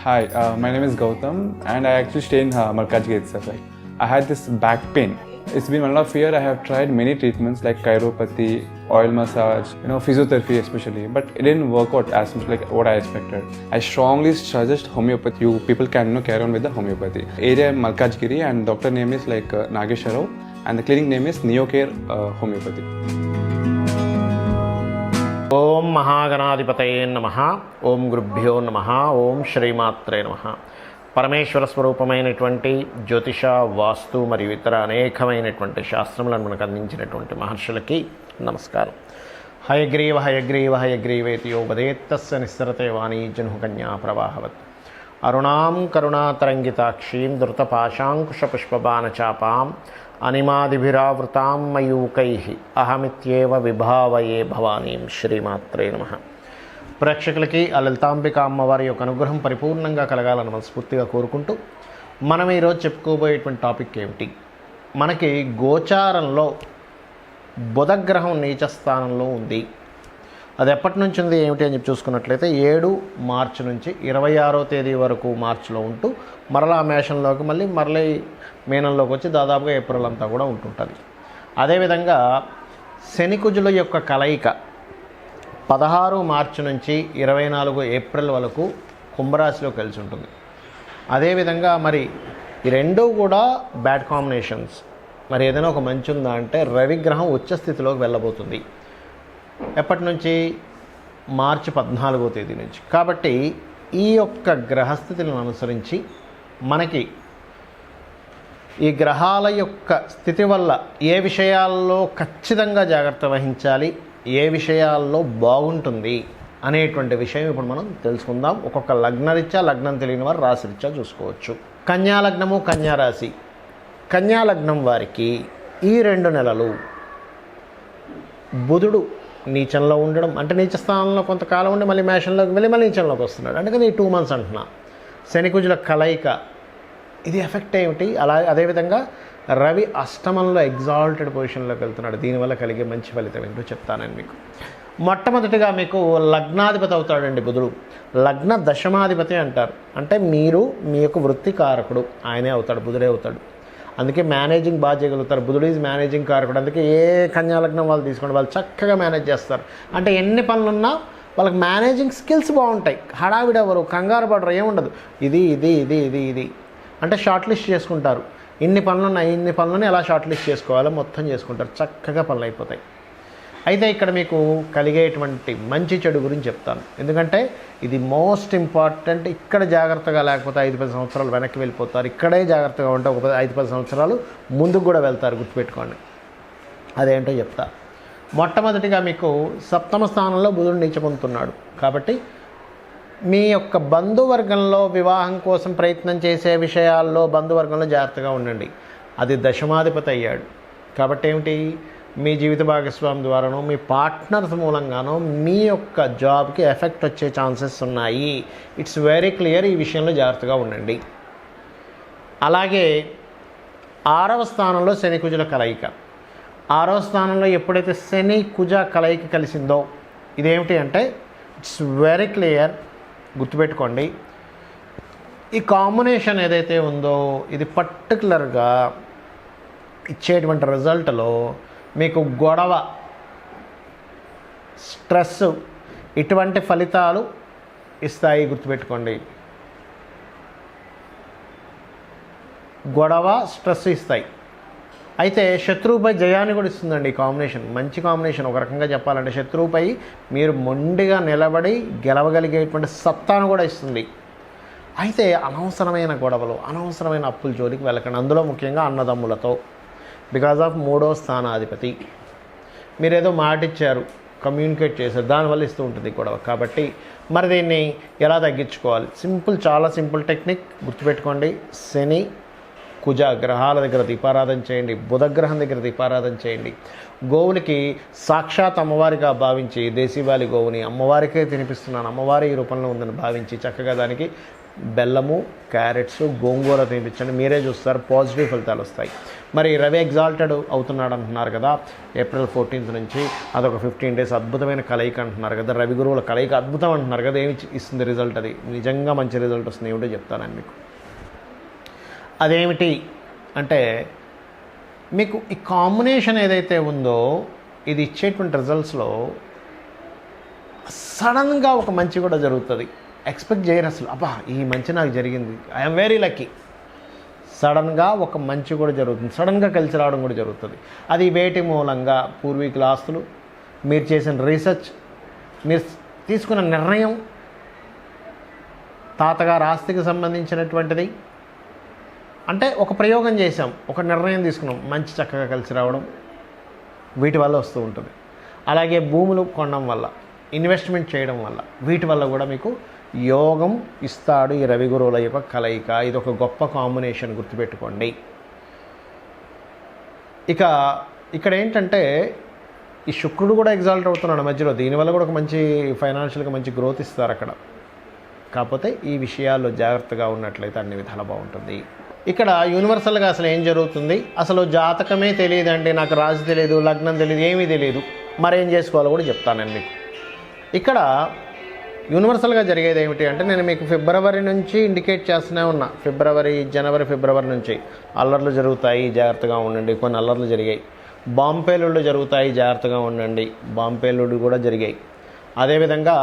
Hi, my name is Gautam and I actually stay in Markajgir itself. Like, I had this back pain. It's been 1.5 years. I have tried many treatments like chiropathy, oil massage, physiotherapy especially, but it didn't work out as much like what I expected. I strongly suggest homeopathy. You people can carry on with the homeopathy. Area Markajgiri and doctor name is like Nageswara Rao and the clinic name is Neocare Homeopathy. ఓం మహాగణాధిపతయే నమః. ఓం గురుభ్యో నమః. ఓం శ్రీమాత్రే నమః. పరమేశ్వర స్వరూపమైనటువంటి జ్యోతిష, వాస్తు మరియు ఇతర అనేకమైనటువంటి శాస్త్రములను మనకు అందించినటువంటి మహర్షులకి నమస్కారం. హయగ్రీవ హయగ్రీవ హయగ్రీవేతి యో వదేత్తస్య నిస్సరతే వాణీ జన్హుకన్యా ప్రవాహవత్. అరుణాం కరుణాతరంగితాక్షీం ధృతపాశాంకుశపుష్పబాణచాపాం అనిమాదిభిరావృతాం మయూకైః అహమిత్యేవ విభావయే భవానీం. శ్రీమాత్రే నమః. ప్రేక్షకులకి ఆ లలితాంబిక అమ్మవారి యొక్క అనుగ్రహం పరిపూర్ణంగా కలగాలని మనస్ఫూర్తిగా కోరుకుంటూ మనం ఈరోజు చెప్పుకోబోయేటువంటి టాపిక్ ఏమిటి, మనకి గోచారంలో బుధగ్రహం నీచ స్థానంలో ఉంది. అది ఎప్పటి నుంచి ఉంది ఏమిటి అని చెప్పి చూసుకున్నట్లయితే 7 మార్చి నుంచి 26వ తేదీ వరకు మార్చిలో ఉంటూ మరలా మేషంలోకి మళ్ళీ మీనంలోకి వచ్చి దాదాపుగా ఏప్రిల్ అంతా కూడా ఉంటుంటుంది. అదేవిధంగా శనికుజుల యొక్క కలయిక 16 మార్చి నుంచి 24 ఏప్రిల్ వరకు కుంభరాశిలో కలిసి ఉంటుంది. అదేవిధంగా మరి ఈ రెండూ కూడా బ్యాడ్ కాంబినేషన్స్. మరి ఏదైనా ఒక మంచి ఉందా అంటే రవిగ్రహం ఉచ్చ స్థితిలోకి వెళ్ళబోతుంది. ఎప్పటి నుంచి? మార్చి 14వ తేదీ నుంచి. కాబట్టి ఈ యొక్క గ్రహస్థితులను అనుసరించి మనకి ఈ గ్రహాల యొక్క స్థితి వల్ల ఏ విషయాల్లో ఖచ్చితంగా జాగ్రత్త వహించాలి, ఏ విషయాల్లో బాగుంటుంది అనేటువంటి విషయం ఇప్పుడు మనం తెలుసుకుందాం. ఒక్కొక్క లగ్నరీత్యా, లగ్నం తెలియని వారు రాశిరీత్యా చూసుకోవచ్చు. కన్యా లగ్నము, కన్యా రాశి. కన్యా లగ్నం వారికి ఈ 2 నెలలు బుధుడు నీచంలో ఉండడం, అంటే నీచ స్థానంలో కొంతకాలం ఉండి మళ్ళీ మేషంలోకి వెళ్ళి మళ్ళీ నీచంలోకి వస్తున్నాడు. అందుకని ఈ 2 months అంటున్నా. శనికుజుల కలయిక ఇది ఎఫెక్ట్ ఏమిటి? అదేవిధంగా రవి అష్టమంలో ఎగ్జాల్టెడ్ పొజిషన్లోకి వెళ్తున్నాడు. దీనివల్ల కలిగే మంచి ఫలితం ఏంటో చెప్తానని మీకు. మొట్టమొదటిగా మీకు లగ్నాధిపతి అవుతాడండి బుధుడు. లగ్న దశమాధిపతి అంటారు. అంటే మీరు మీ యొక్క వృత్తి కారకుడు ఆయనే అవుతాడు, బుధుడే అవుతాడు. అందుకే మేనేజింగ్ బాగా చేయగలుగుతారు. బుధుడు ఈజ్ మేనేజింగ్ కారకుడు. అందుకే ఏ కన్యా లగ్నం వాళ్ళు తీసుకోండి, వాళ్ళు చక్కగా మేనేజ్ చేస్తారు. అంటే ఎన్ని పనులున్నా వాళ్ళకి మేనేజింగ్ స్కిల్స్ బాగుంటాయి. హడావిడి ఎవరు, కంగారు పడరు, ఏముండదు. ఇది ఇది ఇది ఇది ఇది అంటే షార్ట్ లిస్ట్ చేసుకుంటారు. ఇన్ని పనులను ఎలా షార్ట్ లిస్ట్ చేసుకోవాలో మొత్తం చేసుకుంటారు. చక్కగా పనులు అయిపోతాయి. అయితే ఇక్కడ మీకు కలిగేటువంటి మంచి చెడు గురించి చెప్తాను. ఎందుకంటే ఇది మోస్ట్ ఇంపార్టెంట్. ఇక్కడ జాగ్రత్తగా లేకపోతే 5-10 సంవత్సరాలు వెనక్కి వెళ్ళిపోతారు. ఇక్కడే జాగ్రత్తగా ఉంటే ఒక 5-10 సంవత్సరాలు ముందుకు కూడా వెళ్తారు. గుర్తుపెట్టుకోండి. అదేంటో చెప్తా. మొట్టమొదటిగా మీకు 7వ స్థానంలో బుధుడు నీచ పొందుతున్నాడు. కాబట్టి మీ యొక్క బంధువర్గంలో వివాహం కోసం ప్రయత్నం చేసే విషయాల్లో బంధువర్గంలో జాగ్రత్తగా ఉండండి. అది దశమాధిపతి అయ్యాడు. కాబట్టి ఏమిటి, మీ జీవిత భాగస్వామి ద్వారానో మీ పార్ట్నర్స్ మూలంగానో మీ యొక్క జాబ్కి ఎఫెక్ట్ వచ్చే ఛాన్సెస్ ఉన్నాయి. It's very clear. ఈ విషయంలో జాగ్రత్తగా ఉండండి. అలాగే 6వ స్థానంలో శని కుజుల కలయిక. 6వ స్థానంలో ఎప్పుడైతే శని కుజ కలయిక కలిసిందో ఇదేమిటి అంటే ఇట్స్ వెరీ క్లియర్. గుర్తుపెట్టుకోండి. ఈ కాంబినేషన్ ఏదైతే ఉందో ఇది పర్టికులర్గా ఇచ్చేటువంటి రిజల్ట్లో మీకు గొడవ, స్ట్రెస్ ఇటువంటి ఫలితాలు ఇస్తాయి. గుర్తుపెట్టుకోండి. గొడవ, స్ట్రెస్ ఇస్తాయి. అయితే శత్రువుపై జయాన్ని కూడా ఇస్తుందండి. ఈ కాంబినేషన్ మంచి కాంబినేషన్. ఒక రకంగా చెప్పాలంటే శత్రువుపై మీరు మొండిగా నిలబడి గెలవగలిగేటువంటి సత్తాను కూడా ఇస్తుంది. అయితే అనవసరమైన గొడవలు, అనవసరమైన అప్పుల జోలికి వెళ్ళకండి. అందులో ముఖ్యంగా అన్నదమ్ములతో. బికాజ్ ఆఫ్ 3వ స్థానాధిపతి. మీరేదో మాట ఇచ్చారు, కమ్యూనికేట్ చేశారు, దానివల్ల ఇస్తూ ఉంటుంది గొడవ. కాబట్టి మరి దీన్ని ఎలా తగ్గించుకోవాలి? సింపుల్, చాలా సింపుల్ టెక్నిక్. గుర్తుపెట్టుకోండి. శని కుజ గ్రహాల దగ్గర దీపారాధన చేయండి. బుధగ్రహం దగ్గర దీపారాధన చేయండి. గోవులకి సాక్షాత్ అమ్మవారిగా భావించి దేశీవాలి గోవుని అమ్మవారికే తినిపిస్తున్నాను, అమ్మవారి ఈ రూపంలో ఉందని భావించి చక్కగా దానికి బెల్లము, క్యారెట్స్, గోంగూర తినిపించండి, మీరే చూస్తారు పాజిటివ్ ఫలితాలు వస్తాయి. మరి రవి ఎగ్జాల్టెడ్ అవుతున్నాడు అంటున్నారు కదా, ఏప్రిల్ 14th నుంచి అదొక 15 days అద్భుతమైన కలయిక అంటున్నారు కదా, రవి గురువుల కలయిక అద్భుతం అంటున్నారు కదా, ఏమి ఇస్తుంది రిజల్ట్? అది నిజంగా మంచి రిజల్ట్ వస్తుంది. ఏమిటో చెప్తాను మీకు. అదేమిటి అంటే, మీకు ఈ కాంబినేషన్ ఏదైతే ఉందో ఇది ఇచ్చేటువంటి రిజల్ట్స్లో సడన్గా ఒక మంచి కూడా జరుగుతుంది. ఎక్స్పెక్ట్ చేయరు అసలు, అబ్బా ఈ మంచి నాకు జరిగింది, ఐఎమ్ వెరీ లక్కీ. సడన్గా ఒక మంచి కూడా జరుగుతుంది, సడన్గా కలిసి రావడం కూడా జరుగుతుంది. అది వేటి మూలంగా? పూర్వీకుల ఆస్తులు, మీరు చేసిన రీసెర్చ్, మీరు తీసుకున్న నిర్ణయం, తాతగారు ఆస్తికి సంబంధించినటువంటిది. అంటే ఒక ప్రయోగం చేసాం, ఒక నిర్ణయం తీసుకున్నాం, మంచి చక్కగా కలిసి రావడం, వీటి వల్ల వస్తూ ఉంటుంది. అలాగే భూములు కొనడం వల్ల, ఇన్వెస్ట్మెంట్ చేయడం వల్ల, వీటి వల్ల కూడా మీకు యోగం ఇస్తాడు ఈ రవి గురువుల యొక్క కలయిక. ఇది ఒక గొప్ప కాంబినేషన్, గుర్తుపెట్టుకోండి. ఇక ఇక్కడ ఏంటంటే ఈ శుక్రుడు కూడా ఎగ్జాల్ట్ అవుతున్నాడు మధ్యలో, దీనివల్ల కూడా ఒక మంచి ఫైనాన్షియల్గా మంచి గ్రోత్ ఇస్తారు అక్కడ. కాకపోతే ఈ విషయాల్లో జాగ్రత్తగా ఉన్నట్లయితే అన్ని విధాలు బాగుంటుంది. ఇక్కడ యూనివర్సల్గా అసలు ఏం జరుగుతుంది? అసలు జాతకమే తెలియదండి, నాకు రాశి తెలియదు, లగ్నం తెలియదు, ఏమీ తెలియదు, మరేం చేసుకోవాలో కూడా చెప్తాను నేను మీకు. ఇక్కడ యూనివర్సల్గా జరిగేది ఏమిటి అంటే, నేను మీకు ఫిబ్రవరి నుంచి ఇండికేట్ చేస్తూనే ఉన్నా, జనవరి ఫిబ్రవరి నుంచి అల్లర్లు జరుగుతాయి, జాగ్రత్తగా ఉండండి. కొన్ని అల్లర్లు జరిగాయి. బాంబేలుళ్ళు జరుగుతాయి, జాగ్రత్తగా ఉండండి. బాంబేలుళ్ళు కూడా జరిగాయి. అదేవిధంగా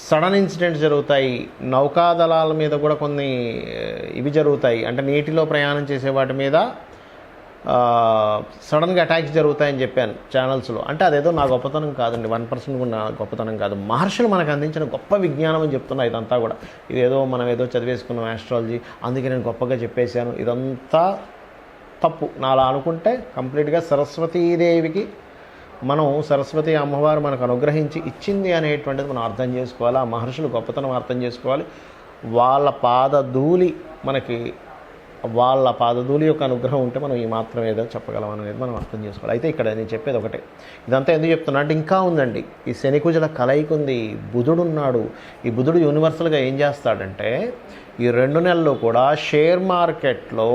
సడన్ ఇన్సిడెంట్స్ జరుగుతాయి. నౌకాదళాల మీద కూడా కొన్ని ఇవి జరుగుతాయి, అంటే నీటిలో ప్రయాణం చేసే వాటి మీద సడన్గా అటాక్స్ జరుగుతాయని చెప్పాను ఛానల్స్లో. అంటే అదేదో నా గొప్పతనం కాదండి, 1% కూడా నా గొప్పతనం కాదు, మహర్షులు మనకు అందించిన గొప్ప విజ్ఞానం అని చెప్తున్నా. ఇదంతా కూడా ఇదేదో మనం ఏదో చదివేసుకున్నాం ఆస్ట్రాలజీ, అందుకే నేను గొప్పగా చెప్పేశాను, ఇదంతా తప్పు. నా అలా అనుకుంటే కంప్లీట్గా సరస్వతీదేవికి మనం, సరస్వతి అమ్మవారు మనకు అనుగ్రహించి ఇచ్చింది అనేటువంటిది మనం అర్థం చేసుకోవాలి. ఆ మహర్షులు గొప్పతనం అర్థం చేసుకోవాలి. వాళ్ళ పాదధూళి మనకి, వాళ్ళ పాదధూళి యొక్క అనుగ్రహం ఉంటే మనం ఈ మాత్రం ఏదో చెప్పగలం అనేది మనం అర్థం చేసుకోవాలి. అయితే ఇక్కడ నేను చెప్పేది ఒకటే, ఇదంతా ఎందుకు చెప్తున్నా అంటే ఇంకా ఉందండి. ఈ శనికుజుల కలయిక ఉంది, బుధుడు ఉన్నాడు. ఈ బుధుడు యూనివర్సల్గా ఏం చేస్తాడంటే, ఈ 2 నెలలు కూడా షేర్ మార్కెట్లో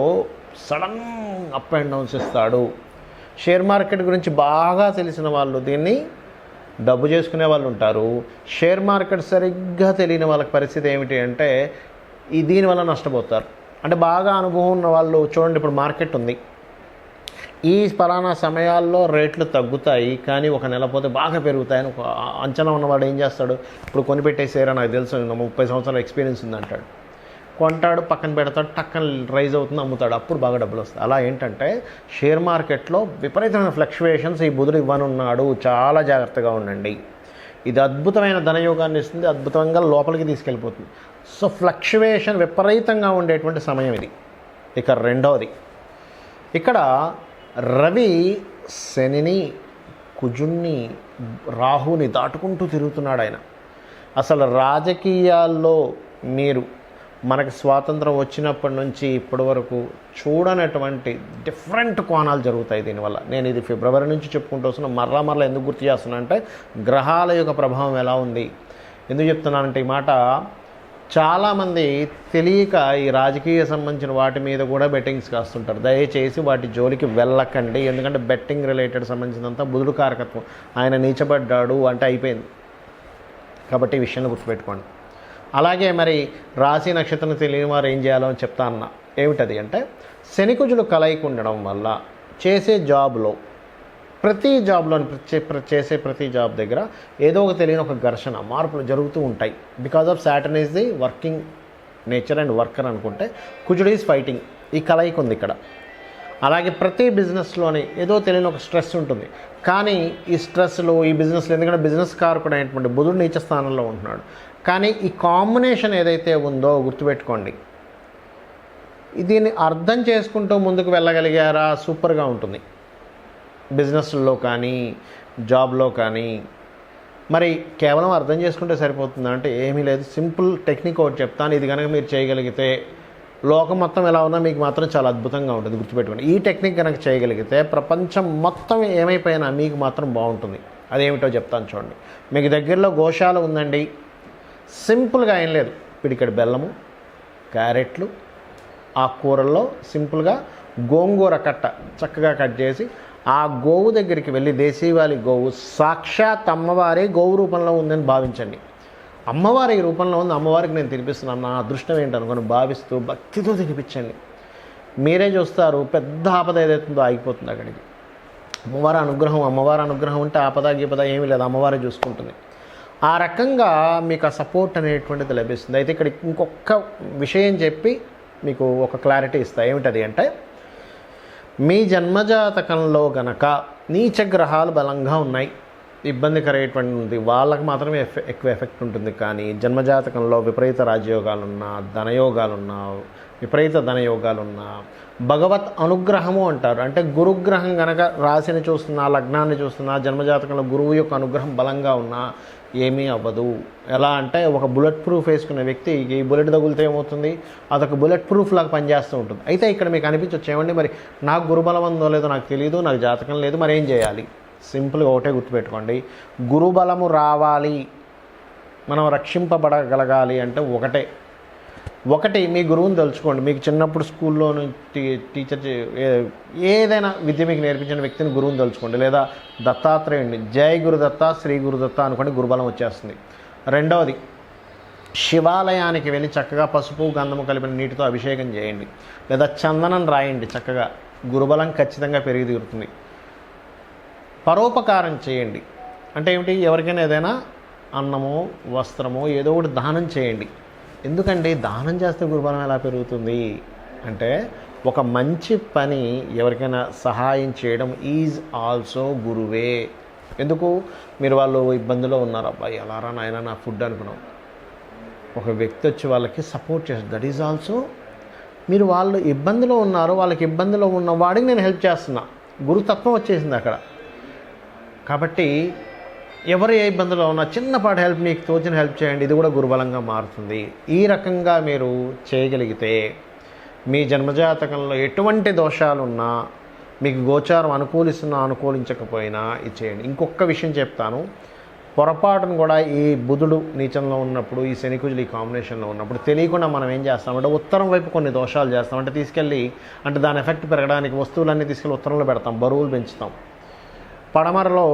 సడన్ అప్ అండ్ డౌన్స్ ఇస్తాడు. షేర్ మార్కెట్ గురించి బాగా తెలిసిన వాళ్ళు దీన్ని డబ్బు చేసుకునే వాళ్ళు ఉంటారు. షేర్ మార్కెట్ సరిగ్గా తెలియని వాళ్ళకి పరిస్థితి ఏమిటి అంటే, దీనివల్ల నష్టపోతారు. అంటే బాగా అనుభవం ఉన్న వాళ్ళు చూడండి, ఇప్పుడు మార్కెట్ ఉంది, ఈ పలానా సమయాల్లో రేట్లు తగ్గుతాయి, కానీ ఒక నెల పోతే బాగా పెరుగుతాయని ఒక అంచనా ఉన్నవాడు ఏం చేస్తాడు, ఇప్పుడు కొనిపెట్టేసారా, నాకు తెలుసు 30 సంవత్సరాల ఎక్స్పీరియన్స్ ఉందంటాడు, కొంటాడు, పక్కన పెడతాడు, టక్కన రైజ్ అవుతుంది, అమ్ముతాడు, అప్పుడు బాగా డబ్బులు వస్తాయి. అలా ఏంటంటే షేర్ మార్కెట్లో విపరీతమైన ఫ్లక్చువేషన్స్ ఈ బుధుడు ఇవ్వనున్నాడు, చాలా జాగ్రత్తగా ఉండండి. ఇది అద్భుతమైన ధనయోగాన్ని ఇస్తుంది, అద్భుతంగా లోపలికి తీసుకెళ్ళిపోతుంది. సో ఫ్లక్చువేషన్ విపరీతంగా ఉండేటువంటి సమయం ఇది. ఇక రెండవది, ఇక్కడ రవి శనిని, కుజుణ్ణి, రాహుని దాటుకుంటూ తిరుగుతున్నాడు ఆయన. అసలు రాజకీయాల్లో మీరు మనకు స్వాతంత్రం వచ్చినప్పటి నుంచి ఇప్పటి వరకు చూడనటువంటి డిఫరెంట్ కోణాలు జరుగుతాయి దీనివల్ల. నేను ఇది ఫిబ్రవరి నుంచి చెప్పుకుంటూ వస్తున్నా, మరలా ఎందుకు గుర్తు చేస్తున్నా అంటే, గ్రహాల యొక్క ప్రభావం ఎలా ఉంది. ఎందుకు చెప్తున్నానంటే ఈ మాట, చాలామంది తెలియక ఈ రాజకీయ సంబంధించిన వాటి మీద కూడా బెట్టింగ్స్ కాస్తుంటారు. దయచేసి వాటి జోలికి వెళ్ళకండి, ఎందుకంటే బెట్టింగ్ రిలేటెడ్ సంబంధించినంత బుధుడు కారకత్వం, ఆయన నీచబడ్డాడు అంటే అయిపోయింది. కాబట్టి ఈ విషయాన్ని గుర్తుపెట్టుకోండి. అలాగే మరి రాశి నక్షత్రం తెలియని వారు ఏం చేయాలో అని చెప్తా అన్న. ఏమిటది అంటే, శనికుజులు కలయిక ఉండడం వల్ల చేసే జాబ్లో, ప్రతి జాబ్లో చేసే ప్రతి జాబ్ దగ్గర ఏదో ఒక తెలియని ఒక ఘర్షణ, మార్పులు జరుగుతూ ఉంటాయి. Because of Saturn is the working nature and worker అనుకుంటే, కుజుడు ఈజ్ ఫైటింగ్. ఈ కలయిక ఉంది ఇక్కడ. అలాగే ప్రతి బిజినెస్లోని ఏదో తెలియని ఒక స్ట్రెస్ ఉంటుంది. కానీ ఈ స్ట్రెస్లో, ఈ బిజినెస్లో, ఎందుకంటే బిజినెస్ కారకుడు అయినటువంటి బుధుడు నీచ స్థానంలో ఉంటున్నాడు. కానీ ఈ కాంబినేషన్ ఏదైతే ఉందో గుర్తుపెట్టుకోండి, దీన్ని అర్థం చేసుకుంటూ ముందుకు వెళ్ళగలిగారా సూపర్గా ఉంటుంది. బిజినెస్లో కానీ జాబ్లో కానీ. మరి కేవలం అర్థం చేసుకుంటే సరిపోతుందా అంటే ఏమీ లేదు. సింపుల్ టెక్నిక్ ఒకటి చెప్తాను, ఇది కనుక మీరు చేయగలిగితే లోకం మొత్తం ఎలా ఉన్నా మీకు మాత్రం చాలా అద్భుతంగా ఉంటుంది. గుర్తుపెట్టుకోండి, ఈ టెక్నిక్ కనుక చేయగలిగితే ప్రపంచం మొత్తం ఏమైపోయినా మీకు మాత్రం బాగుంటుంది. అదేమిటో చెప్తాను చూడండి. మీకు దగ్గరలో గోశాల ఉందండి, సింపుల్గా ఏం లేదు, పిడికెడు బెల్లము, క్యారెట్లు, ఆకుకూరల్లో సింపుల్గా గోంగూర కట్ట చక్కగా కట్ చేసి ఆ గోవు దగ్గరికి వెళ్ళి, దేశీవాలి గోవు సాక్షాత్ అమ్మవారే గోవు రూపంలో ఉందని భావించండి. అమ్మవారి రూపంలో ఉంది, అమ్మవారికి నేను తినిపిస్తున్నాను, నా అదృష్టం ఏంటనుకొని భావిస్తూ భక్తితో తినిపించండి. మీరే చూస్తారు పెద్ద ఆపద ఏదైతుందో ఆగిపోతుంది అక్కడికి. అమ్మవారి అనుగ్రహం ఉంటే ఆపద గీపద ఏమీ లేదు, అమ్మవారే చూసుకుంటుంది. ఆ రకంగా మీకు ఆ సపోర్ట్ అనేటువంటిది లభిస్తుంది. అయితే ఇక్కడ ఇంకొక విషయం చెప్పి మీకు ఒక క్లారిటీ ఇస్తా. ఏమిటది అంటే, మీ జన్మజాతకంలో గనక నీచ గ్రహాలు బలంగా ఉన్నాయి, ఇబ్బందికరమైనటువంటి వాళ్ళకి మాత్రమే ఎక్కువ ఎఫెక్ట్ ఉంటుంది. కానీ జన్మజాతకంలో విపరీత రాజయోగాలున్నా, ధనయోగాలున్నా, విపరీత ధనయోగాలున్నా, భగవత్ అనుగ్రహము అంటారు. అంటే గురుగ్రహం కనుక రాశిని చూస్తున్నా, లగ్నాన్ని చూస్తున్నా, జన్మజాతకంలో గురువు యొక్క అనుగ్రహం బలంగా ఉన్నా ఏమీ అవ్వదు. ఎలా అంటే, ఒక బుల్లెట్ ప్రూఫ్ వేసుకునే వ్యక్తి ఈ బుల్లెట్ తగులితే ఏమవుతుంది, అదొక బుల్లెట్ ప్రూఫ్ లాగా పనిచేస్తూ ఉంటుంది. అయితే ఇక్కడ మీకు అనిపించవచ్చు, ఏమండి మరి నాకు గురుబలం ఉందో లేదో నాకు తెలియదు, నాకు జాతకం లేదు, మరి ఏం చేయాలి? సింపుల్గా ఒకటే గుర్తుపెట్టుకోండి, గురుబలము రావాలి, మనం రక్షింపబడగలగాలి అంటే ఒకటి మీ గురువుని తెలుసుకోండి. మీకు చిన్నప్పుడు స్కూల్లో టీచర్ ఏదైనా విద్య మీకు నేర్పించిన వ్యక్తిని గురువుని తెలుసుకోండి. లేదా దత్తాత్రేయుడిని, జై గురుదత్త, శ్రీ గురుదత్త అనుకోండి, గురుబలం వచ్చేస్తుంది. రెండవది, శివాలయానికి వెళ్ళి చక్కగా పసుపు గంధము కలిపిన నీటితో అభిషేకం చేయండి, లేదా చందనం రాయండి, చక్కగా గురుబలం ఖచ్చితంగా పెరిగి తీరుతుంది. పరోపకారం చేయండి. అంటే ఏమిటి? ఎవరికైనా ఏదైనా అన్నమో వస్త్రమో ఏదో ఒకటి దానం చేయండి. ఎందుకంటే దానం చేస్తే గురుబలం ఎలా పెరుగుతుంది అంటే, ఒక మంచి పని ఎవరికైనా సహాయం చేయడం ఈజ్ ఆల్సో గురువే. ఎందుకు? మీరు వాళ్ళు ఇబ్బందిలో ఉన్నారు, అబ్బాయి ఎలారా నాయన నా ఫుడ్ అనుకున్నాం, ఒక వ్యక్తి వచ్చి వాళ్ళకి సపోర్ట్ చేస్తారు, దట్ ఈజ్ ఆల్సో మీరు వాళ్ళు ఇబ్బందిలో ఉన్నారు, వాళ్ళకి ఇబ్బందిలో ఉన్న వాడికి నేను హెల్ప్ చేస్తున్నా, గురుతత్వం వచ్చేసింది అక్కడ. కాబట్టి ఎవరు ఏ ఇబ్బందులో ఉన్నా చిన్నపాటి హెల్ప్, మీకు తోచిన హెల్ప్ చేయండి, ఇది కూడా గురుబలంగా మారుతుంది. ఈ రకంగా మీరు చేయగలిగితే మీ జన్మజాతకంలో ఎటువంటి దోషాలున్నా, మీకు గోచారం అనుకూలిస్తున్నా అనుకూలించకపోయినా ఇది చేయండి. ఇంకొక విషయం చెప్తాను, పొరపాటును కూడా ఈ బుధుడు నీచంలో ఉన్నప్పుడు, ఈ శనికుజులు ఈ కాంబినేషన్లో ఉన్నప్పుడు తెలియకుండా మనం ఏం చేస్తామంటే ఉత్తరం వైపు కొన్ని దోషాలు చేస్తాం. అంటే తీసుకెళ్ళి, అంటే దాని ఎఫెక్ట్ పెరగడానికి వస్తువులన్నీ తీసుకెళ్ళి ఉత్తరంలో పెడతాం, బరువులు పెంచుతాం. పడమరలో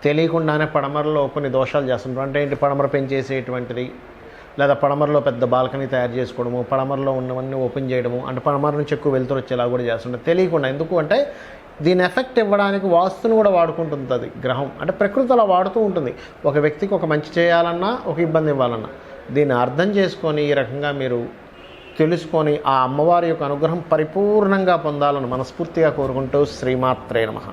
తెలియకుండానే పడమరలో కొన్ని దోషాలు చేస్తుంటాం. అంటే ఏంటి? పడమర పెంచేసేటువంటిది, లేదా పడమరలో పెద్ద బాల్కనీ తయారు చేసుకోవడము, పడమరలో ఉన్నవన్నీ ఓపెన్ చేయడము, అంటే పడమర నుంచి ఎక్కువ వెలుతురు వచ్చేలా కూడా చేస్తుంటాం తెలియకుండా. ఎందుకు అంటే దీని ఎఫెక్ట్ ఇవ్వడానికి వాస్తుని కూడా వాడుకుంటుంది అది గ్రహం. అంటే ప్రకృతి అలా వాడుతూ ఉంటుంది. ఒక వ్యక్తికి ఒక మంచి చేయాలన్నా, ఒక ఇబ్బంది ఇవ్వాలన్నా, దీన్ని అర్థం చేసుకొని ఈ రకంగా మీరు తెలుసుకొని ఆ అమ్మవారి యొక్క అనుగ్రహం పరిపూర్ణంగా పొందాలని మనస్ఫూర్తిగా కోరుకుంటూ శ్రీమాత్రే నమః.